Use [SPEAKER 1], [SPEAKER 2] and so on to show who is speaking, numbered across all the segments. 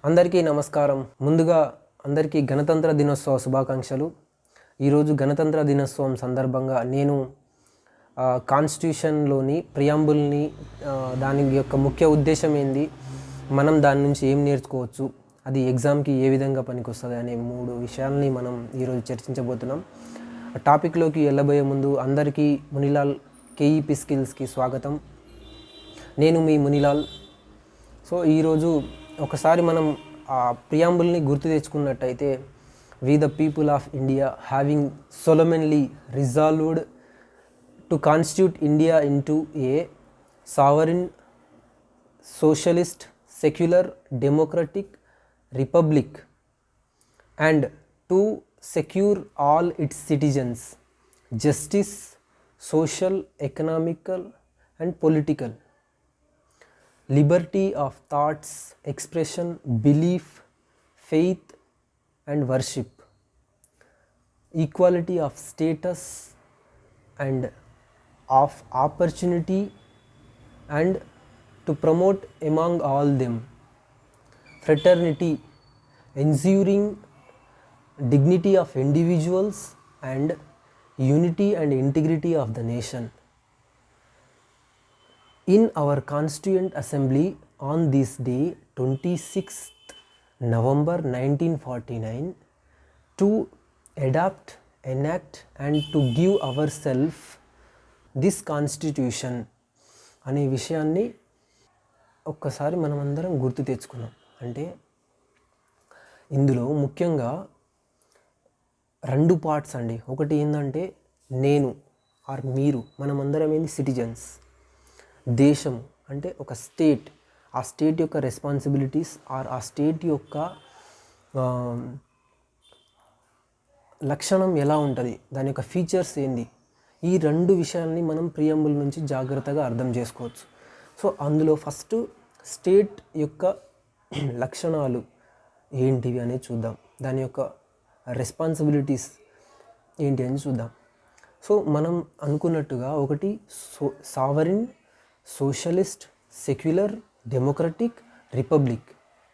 [SPEAKER 1] అందరికీ నమస్కారం. ముందుగా అందరికీ గణతంత్ర దినోత్సవ శుభాకాంక్షలు. ఈరోజు గణతంత్ర దినోత్సవం సందర్భంగా నేను కాన్స్టిట్యూషన్లోని ప్రియాంబుల్ని దాని యొక్క ముఖ్య ఉద్దేశం ఏంది, మనం దాని నుంచి ఏం నేర్చుకోవచ్చు, అది ఎగ్జామ్కి ఏ విధంగా పనికొస్తుంది అనే 3 విషయాల్ని మనం ఈరోజు చర్చించబోతున్నాం. టాపిక్లోకి వెళ్ళబోయే ముందు అందరికీ మునిలాల్ కేఈపీ స్కిల్స్కి స్వాగతం. నేను మీ మునిలాల్. సో ఈరోజు ఒకసారి మనం ఆ ప్రియాంబుల్ని గుర్తు తెచ్చుకున్నట్టయితే, we the people of India having solemnly resolved to constitute India into a sovereign socialist secular democratic republic and to secure all its citizens justice social economical and political liberty of thoughts, expression, belief, faith and worship, equality of status and of opportunity, and to promote among all them fraternity, ensuring dignity of individuals and unity and integrity of the nation. In our Constituent Assembly on this day, 26th November 1949, to adopt, enact and to give ourselves this constitution అనే విషయాన్ని ఒక్కసారి మనమందరం గుర్తు తెచ్చుకున్నాం. అంటే ఇందులో ముఖ్యంగా 2 parts అండి. ఒకటి ఏంటంటే నేను ఆర్ మీరు, మనమందరం ఏంది సిటిజన్స్. దేశం అంటే ఒక స్టేట్, ఆ స్టేట్ యొక్క రెస్పాన్సిబిలిటీస్ ఆర్ ఆ స్టేట్ యొక్క లక్షణం ఎలా ఉంటుంది, దాని యొక్క ఫీచర్స్ ఏంది, ఈ 2 విషయాల్ని మనం ప్రియంబుల్ నుంచి జాగ్రత్తగా అర్థం చేసుకోవచ్చు. సో అందులో ఫస్ట్ స్టేట్ యొక్క లక్షణాలు ఏంటివి అనేది చూద్దాం, దాని యొక్క రెస్పాన్సిబిలిటీస్ ఏంటి అని చూద్దాం. సో మనం అనుకున్నట్టుగా ఒకటి sovereign socialist secular democratic republic,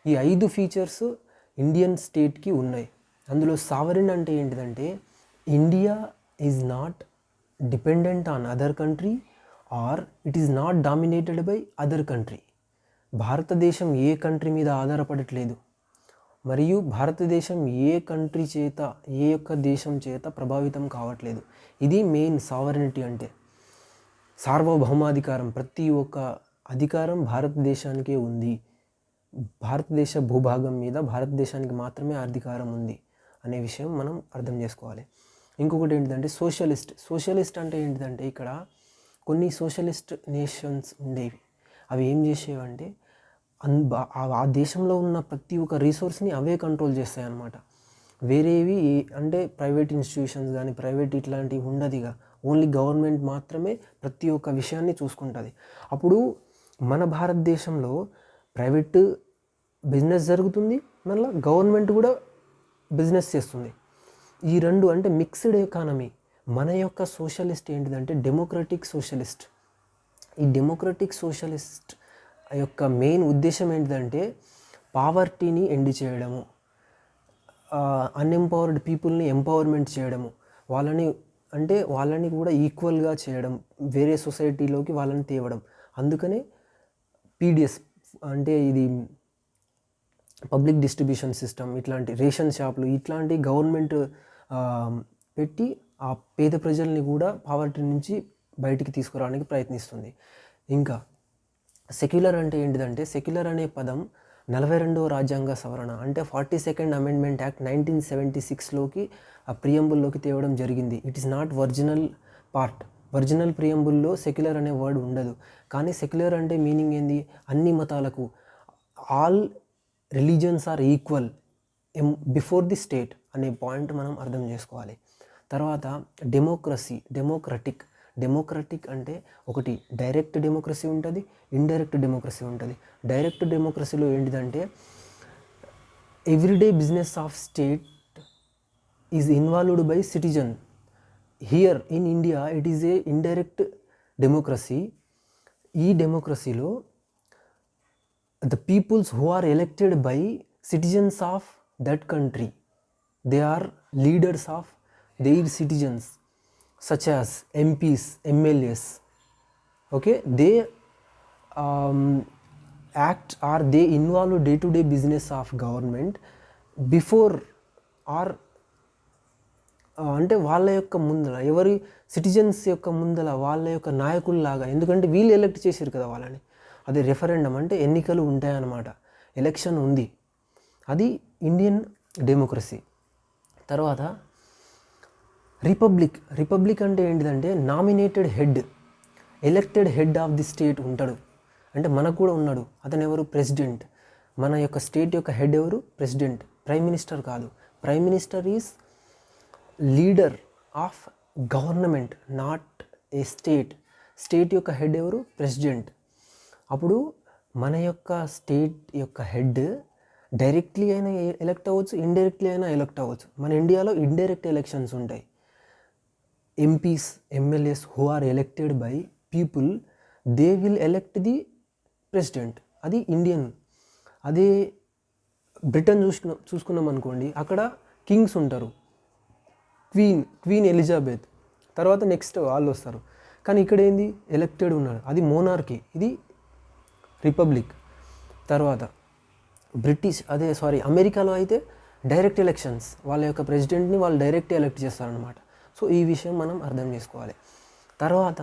[SPEAKER 1] ఈ 5 ఫీచర్స్ ఇండియన్ స్టేట్కి ఉన్నాయి. అందులో సావరిన్ అంటే ఏంటిదంటే, India is not dependent on other country or it is not dominated by other country. భారతదేశం ఏ కంట్రీ మీద ఆధారపడట్లేదు, మరియు భారతదేశం ఏ కంట్రీ చేత, ఏ యొక్క దేశం చేత ప్రభావితం కావట్లేదు. ఇది మెయిన్ సావరినిటీ అంటే. సార్వభౌమాధికారం, ప్రతి ఒక్క అధికారం భారతదేశానికే ఉంది. భారతదేశ భూభాగం మీద భారతదేశానికి మాత్రమే అధికారం ఉంది అనే విషయం మనం అర్థం చేసుకోవాలి. ఇంకొకటి ఏంటిదంటే సోషలిస్ట్ అంటే ఏంటిదంటే, ఇక్కడ కొన్ని సోషలిస్ట్ నేషన్స్ ఉండేవి. అవి ఏం చేసేవంటే ఆ దేశంలో ఉన్న ప్రతి ఒక్క రిసోర్స్ని అవే కంట్రోల్ చేస్తాయి అన్నమాట. వేరేవి అంటే ప్రైవేట్ ఇన్స్టిట్యూషన్స్ కానీ ప్రైవేట్ ఇట్లాంటివి ఉండదుగా, ఓన్లీ గవర్నమెంట్ మాత్రమే ప్రతి ఒక్క విషయాన్ని చూసుకుంటుంది. అప్పుడు మన భారతదేశంలో ప్రైవేట్ బిజినెస్ జరుగుతుంది, మళ్ళీ గవర్నమెంట్ కూడా బిజినెస్ చేస్తుంది. ఈ 2 అంటే మిక్స్డ్ ఎకానమీ. మన యొక్క సోషలిస్ట్ ఏంటిదంటే డెమోక్రటిక్ సోషలిస్ట్. ఈ డెమోక్రటిక్ సోషలిస్ట్ యొక్క మెయిన్ ఉద్దేశం ఏంటిదంటే పావర్టీని ఎండ్ చేయడము, అన్ఎంపవర్డ్ పీపుల్ని ఎంపవర్మెంట్ చేయడము, వాళ్ళని కూడా ఈక్వల్గా చేయడం, వేరే సొసైటీలోకి వాళ్ళని తేవడం. అందుకనే పీడిఎస్ అంటే ఇది పబ్లిక్ డిస్ట్రిబ్యూషన్ సిస్టమ్, ఇట్లాంటి రేషన్ షాపులు ఇట్లాంటి గవర్నమెంట్ పెట్టి ఆ పేద ప్రజల్ని కూడా పావర్టీ నుంచి బయటికి తీసుకురావడానికి ప్రయత్నిస్తుంది. ఇంకా సెక్యులర్ అంటే ఏంటిదంటే, సెక్యులర్ అనే పదం 42వ రాజ్యాంగ సవరణ అంటే 42nd అమెండ్మెంట్ యాక్ట్ 1976లోకి ఆ ప్రియంబుల్లోకి తేవడం జరిగింది. It is not original part. Original ప్రియంబుల్లో సెక్యులర్ అనే వర్డ్ ఉండదు. కానీ సెక్యులర్ అంటే మీనింగ్ ఏంది, అన్ని మతాలకు, all religions are equal before the state అనే పాయింట్ మనం అర్థం చేసుకోవాలి. తర్వాత డెమోక్రటిక్ అంటే ఒకటి డైరెక్ట్ డెమోక్రసీ ఉంటుంది, ఇండైరెక్ట్ డెమోక్రసీ ఉంటుంది. డైరెక్ట్ డెమోక్రసీలో ఏంటిదంటే everyday business of state is involved by citizen. Here in India it is a indirect democracy. ఈ డెమోక్రసీలో the peoples who are elected by citizens of that country. They are leaders of their citizens, such as MPs, MLAs. Okay, they act or they involve day-to-day business of government before or అంటే వాళ్ళ యొక్క ముందల ఎవరి citizens యొక్క ముందల వాళ్ళ యొక్క నాయకుల్లాగా, ఎందుకంటే వీళ్ళు ఎలక్ట్ చేశారు కదా వాళ్ళని. అది రెఫరెండం అంటే ఎన్నికలు ఉంటాయన్నమాట, ఎలక్షన్ ఉంది. అది ఇండియన్ డెమోక్రసీ. తర్వాత రిపబ్లిక్ అంటే ఏంటిదంటే nominated head, elected head of the state ఉంటాడు. అంటే మనకు కూడా ఉన్నాడు, అతను ఎవరు? ప్రెసిడెంట్. మన యొక్క స్టేట్ యొక్క హెడ్ ఎవరు? ప్రెసిడెంట్, ప్రైమ్ మినిస్టర్ కాదు. Prime minister is leader of government, not a state యొక్క హెడ్ ఎవరు? ప్రెసిడెంట్. అప్పుడు మన యొక్క స్టేట్ యొక్క హెడ్ డైరెక్ట్లీ అయినా ఎలక్ట్ అవ్వచ్చు, ఇండైరెక్ట్లీ అయినా ఎలక్ట్ అవ్వచ్చు. మన ఇండియాలో ఇండైరెక్ట్ ఎలక్షన్స్ ఉంటాయి. MPs, MLAs who are elected by people, they will elect the president. అది ఇండియన్. అదే బ్రిటన్ చూసుకున్నాం అనుకోండి, అక్కడ కింగ్స్ ఉంటారు, క్వీన్ ఎలిజబెత్, తర్వాత నెక్స్ట్ వాళ్ళు వస్తారు. కానీ ఇక్కడ ఏంది? ఎలక్టెడ్ ఉన్నారు, అది మోనార్కీ, ఇది రిపబ్లిక్. తర్వాత అమెరికాలో అయితే డైరెక్ట్ ఎలక్షన్స్, వాళ్ళ యొక్క ప్రెసిడెంట్ని వాళ్ళు డైరెక్ట్ ఎలక్ట్ చేస్తారనమాట. సో ఈ విషయం మనం అర్థం చేసుకోవాలి. తర్వాత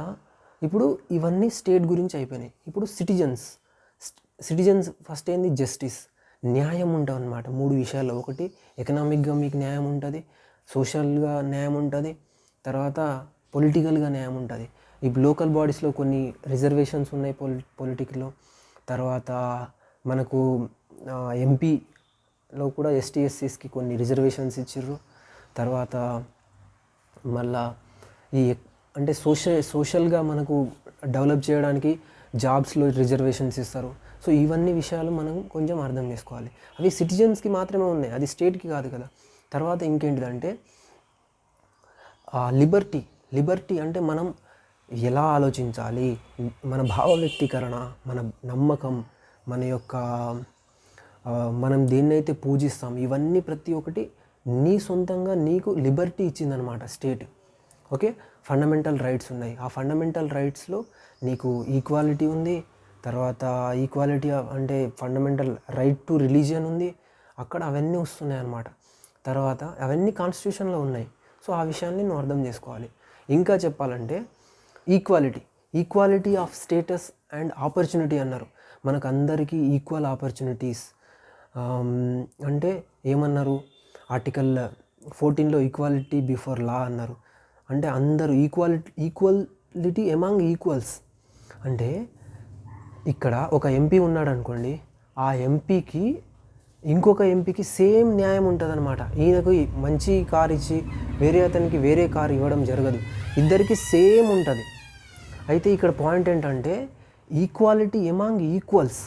[SPEAKER 1] ఇప్పుడు ఇవన్నీ స్టేట్ గురించి అయిపోయినాయి. ఇప్పుడు సిటిజన్స్ ఫస్ట్ ఏంది? జస్టిస్, న్యాయం ఉంటుంది అనమాట 3 విషయాల్లో. ఒకటి ఎకనామిక్గా మీకు న్యాయం ఉంటుంది, సోషల్గా న్యాయం ఉంటుంది, తర్వాత పొలిటికల్గా న్యాయం ఉంటుంది. ఇప్పుడు లోకల్ బాడీస్లో కొన్ని రిజర్వేషన్స్ ఉన్నాయి పొలిటిక్లో. తర్వాత మనకు ఎంపీలో కూడా ఎస్టీ ఎస్సీస్కి కొన్ని రిజర్వేషన్స్ ఇచ్చిర్రు. తర్వాత మళ్ళా అంటే సోషల్గా మనకు డెవలప్ చేయడానికి జాబ్స్లో రిజర్వేషన్స్ ఇస్తారు. సో ఇవన్నీ విషయాలు మనం కొంచెం అర్థం చేసుకోవాలి. అవి సిటిజన్స్కి మాత్రమే ఉన్నాయి, అది స్టేట్కి కాదు కదా. తర్వాత ఇంకేంటిదంటే లిబర్టీ అంటే మనం ఎలా ఆలోచించాలి, మన భావ వ్యక్తీకరణ, మన నమ్మకం, మన యొక్క మనం దేన్నైతే పూజిస్తాం, ఇవన్నీ ప్రతి ఒక్కటి నీ సొంతంగా నీకు లిబర్టీ ఇచ్చిందనమాట స్టేట్. ఓకే, ఫండమెంటల్ రైట్స్ ఉన్నాయి. ఆ ఫండమెంటల్ రైట్స్లో నీకు ఈక్వాలిటీ ఉంది. తర్వాత ఈక్వాలిటీ అంటే ఫండమెంటల్ రైట్ టు రిలీజియన్ ఉంది, అక్కడ అవన్నీ వస్తున్నాయి అన్నమాట. తర్వాత అవన్నీ కాన్స్టిట్యూషన్లో ఉన్నాయి. సో ఆ విషయాన్ని నువ్వు అర్థం చేసుకోవాలి. ఇంకా చెప్పాలంటే equality of status and opportunity అన్నారు. మనకు అందరికీ ఈక్వల్ ఆపర్చునిటీస్ అంటే ఏమన్నారు? ఆర్టికల్ 14లో ఈక్వాలిటీ బిఫోర్ లా అన్నారు. అంటే అందరూ ఈక్వాలిటీ ఎమాంగ్ ఈక్వల్స్. అంటే ఇక్కడ ఒక ఎంపీ ఉన్నాడు అనుకోండి, ఆ ఎంపీకి ఇంకొక ఎంపీకి సేమ్ న్యాయం ఉంటుంది అనమాట. ఈయనకు మంచి కార్ ఇచ్చి వేరే అతనికి వేరే కార్ ఇవ్వడం జరగదు, ఇద్దరికి సేమ్ ఉంటుంది. అయితే ఇక్కడ పాయింట్ ఏంటంటే ఈక్వాలిటీ ఎమాంగ్ ఈక్వల్స్.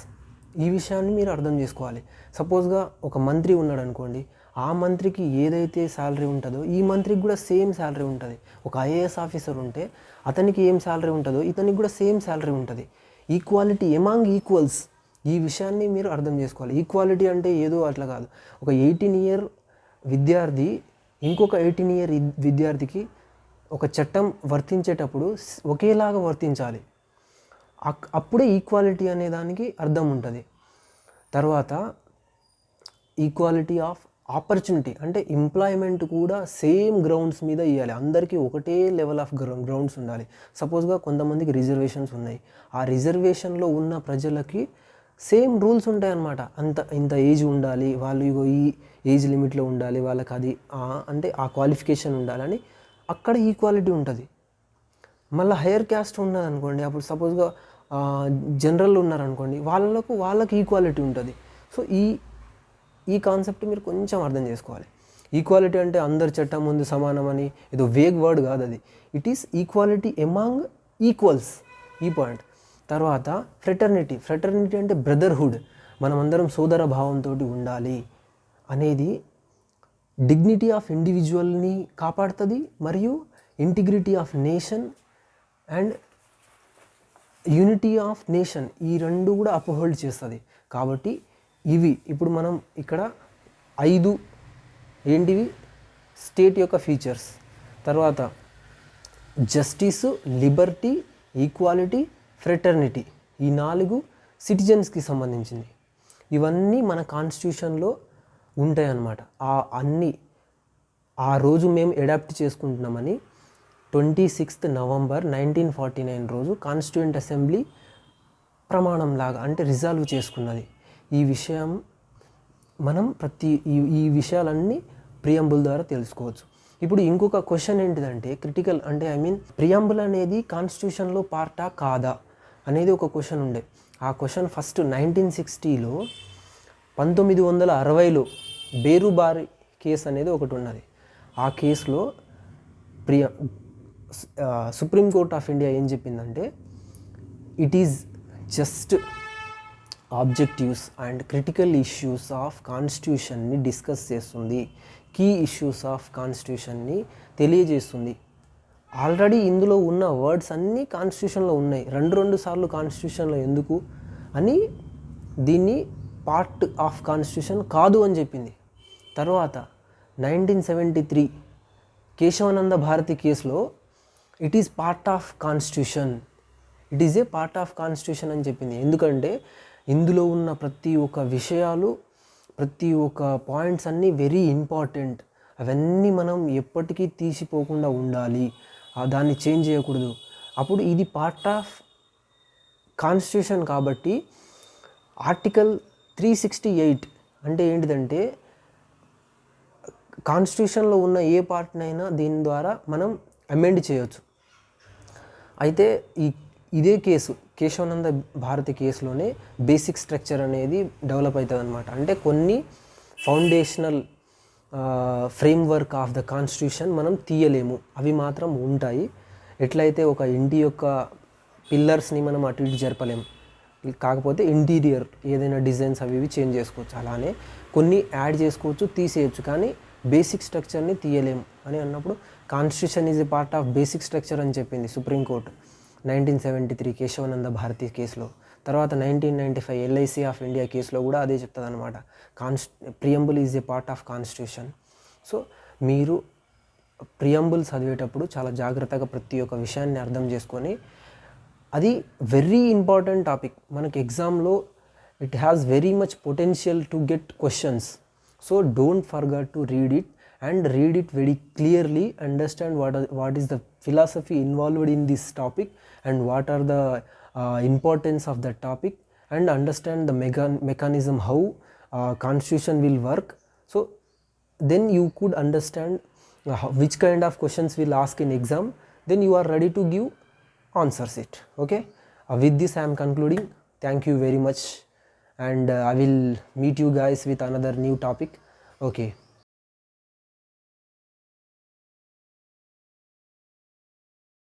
[SPEAKER 1] ఈ విషయాన్ని మీరు అర్థం చేసుకోవాలి. సపోజ్గా ఒక మంత్రి ఉన్నాడు అనుకోండి, ఆ మంత్రికి ఏదైతే శాలరీ ఉంటుందో ఈ మంత్రికి కూడా సేమ్ శాలరీ ఉంటుంది. ఒక ఐఏఎస్ ఆఫీసర్ ఉంటే అతనికి ఏం శాలరీ ఉంటుందో ఇతనికి కూడా సేమ్ శాలరీ ఉంటుంది. ఈక్వాలిటీ ఎమాంగ్ ఈక్వల్స్, ఈ విషయాన్ని మీరు అర్థం చేసుకోవాలి. ఈక్వాలిటీ అంటే ఏదో అట్లా కాదు. ఒక 18 ఇయర్ విద్యార్థి ఇంకొక 18 ఇయర్ విద్యార్థికి ఒక చట్టం వర్తించేటప్పుడు ఒకేలాగా వర్తించాలి. అప్పుడే ఈక్వాలిటీ అనే దానికి అర్థం ఉంటుంది. తర్వాత ఈక్వాలిటీ ఆఫ్ ఆపర్చునిటీ అంటే ఎంప్లాయ్మెంట్ కూడా సేమ్ గ్రౌండ్స్ మీద ఇవ్వాలి. అందరికీ ఒకటే లెవెల్ ఆఫ్ గ్రౌండ్స్ ఉండాలి. సపోజ్గా కొంతమందికి రిజర్వేషన్స్ ఉన్నాయి, ఆ రిజర్వేషన్లో ఉన్న ప్రజలకి సేమ్ రూల్స్ ఉంటాయన్నమాట. ఇంత ఏజ్ ఉండాలి, వాళ్ళు ఈ ఏజ్ లిమిట్లో ఉండాలి, వాళ్ళకి అది అంటే ఆ క్వాలిఫికేషన్ ఉండాలని అక్కడ ఈక్వాలిటీ ఉంటుంది. మళ్ళీ హైయర్ క్యాస్ట్ ఉన్నదనుకోండి, అప్పుడు సపోజ్గా జనరల్ ఉన్నారనుకోండి, వాళ్ళకి ఈక్వాలిటీ ఉంటుంది. సో ఈ కాన్సెప్ట్ మీరు కొంచెం అర్థం చేసుకోవాలి. ఈక్వాలిటీ అంటే అందరి చట్టం ముందు సమానమని ఏదో వేగ్ వర్డ్ కాదు అది. It is equality among equals, ఈ పాయింట్. తర్వాత ఫ్రెటర్నిటీ అంటే బ్రదర్హుడ్, మనమందరం సోదర భావంతో ఉండాలి అనేది డిగ్నిటీ ఆఫ్ ఇండివిజువల్ని కాపాడుతుంది, మరియు integrity of nation and unity of nation, ఈ రెండు కూడా అప్హోల్డ్ చేస్తుంది. కాబట్టి ఇవి ఇప్పుడు మనం ఇక్కడ 5 ఏంటివి స్టేట్ యొక్క ఫీచర్స్, తర్వాత జస్టిస్, లిబర్టీ, ఈక్వాలిటీ, ఫ్రెటర్నిటీ, ఈ 4 సిటిజన్స్కి సంబంధించింది. ఇవన్నీ మన కాన్స్టిట్యూషన్లో ఉంటాయి అన్నమాట. ఆ రోజు మేము అడాప్ట్ చేసుకుంటున్నామని 26th November 1949 రోజు కాన్స్టిట్యూయెంట్ అసెంబ్లీ ప్రమాణం లాగా అంటే రిజాల్వ్ చేసుకున్నది. ఈ విషయం మనం ఈ విషయాలన్నీ ప్రియంబుల్ ద్వారా తెలుసుకోవచ్చు. ఇప్పుడు ఇంకొక క్వశ్చన్ ఏంటిదంటే క్రిటికల్, అంటే ప్రియంబుల్ అనేది కాన్స్టిట్యూషన్లో పార్టా కాదా అనేది ఒక క్వశ్చన్ ఉండే. ఆ క్వశ్చన్ ఫస్ట్ 1960లో 1960లో బేరుబారి కేసు అనేది ఒకటి ఉన్నది. ఆ కేసులో సుప్రీంకోర్ట్ ఆఫ్ ఇండియా ఏం చెప్పిందంటే it is just objectives and critical issues of కాన్స్టిట్యూషన్ని డిస్కస్ చేస్తుంది, కీ ఇష్యూస్ ఆఫ్ కాన్స్టిట్యూషన్ని తెలియజేస్తుంది. ఆల్రెడీ ఇందులో ఉన్న వర్డ్స్ అన్నీ కాన్స్టిట్యూషన్లో ఉన్నాయి, రెండు సార్లు కాన్స్టిట్యూషన్లో ఎందుకు అని దీన్ని పార్ట్ ఆఫ్ కాన్స్టిట్యూషన్ కాదు అని చెప్పింది. తర్వాత 1973 కేశవానంద భారతి కేసులో it is part of constitution, it is A part of constitution అని చెప్పింది. ఎందుకంటే ఇందులో ఉన్న ప్రతి ఒక్క విషయాలు, ప్రతి ఒక్క పాయింట్స్ అన్నీ వెరీ ఇంపార్టెంట్, అవన్నీ మనం ఎప్పటికీ తీసిపోకుండా ఉండాలి, దాన్ని చేంజ్ చేయకూడదు. అప్పుడు ఇది పార్ట్ ఆఫ్ కాన్స్టిట్యూషన్ కాబట్టి ఆర్టికల్ 368 అంటే ఏంటిదంటే కాన్స్టిట్యూషన్లో ఉన్న ఏ పార్ట్నైనా దీని ద్వారా మనం అమెండ్ చేయొచ్చు. అయితే ఇదే కేసు కేశవానంద భారతి కేసులోనే బేసిక్ స్ట్రక్చర్ అనేది డెవలప్ అవుతుంది అనమాట. అంటే కొన్ని foundational framework of the constitution మనం తీయలేము, అవి మాత్రం ఉంటాయి. ఎట్లయితే ఒక ఇంటి యొక్క పిల్లర్స్ని మనం అటు ఇటు జరపలేము, కాకపోతే ఇంటీరియర్ ఏదైనా డిజైన్స్ అవి ఇవి చేంజ్ చేసుకోవచ్చు, అలానే కొన్ని యాడ్ చేసుకోవచ్చు, తీసేయచ్చు, కానీ బేసిక్ స్ట్రక్చర్ని తీయలేము అని అన్నప్పుడు constitution is a part of basic structure అని చెప్పింది సుప్రీంకోర్టు 1973 కేశవానంద భారతి కేసులో. తర్వాత 1995 ఎల్ఐసి ఆఫ్ ఇండియా కేసులో కూడా అదే చెప్తుంది అనమాట, preamble is a part of constitution. So మీరు ప్రియంబుల్ చదివేటప్పుడు చాలా జాగ్రత్తగా ప్రతి ఒక్క విషయాన్ని అర్థం చేసుకొని, అది వెరీ ఇంపార్టెంట్ టాపిక్ మనకి ఎగ్జామ్లో, it has very much potential to get questions. So don't forget to read it and read it very clearly, understand what is the philosophy involved in this topic and what are the importance of that topic, and understand the mechanism how constitution will work. So then you could understand which kind of questions will ask in exam, then you are ready to give answers it. Okay, with this I am concluding. Thank you very much, and I will meet you guys with another new topic. Okay.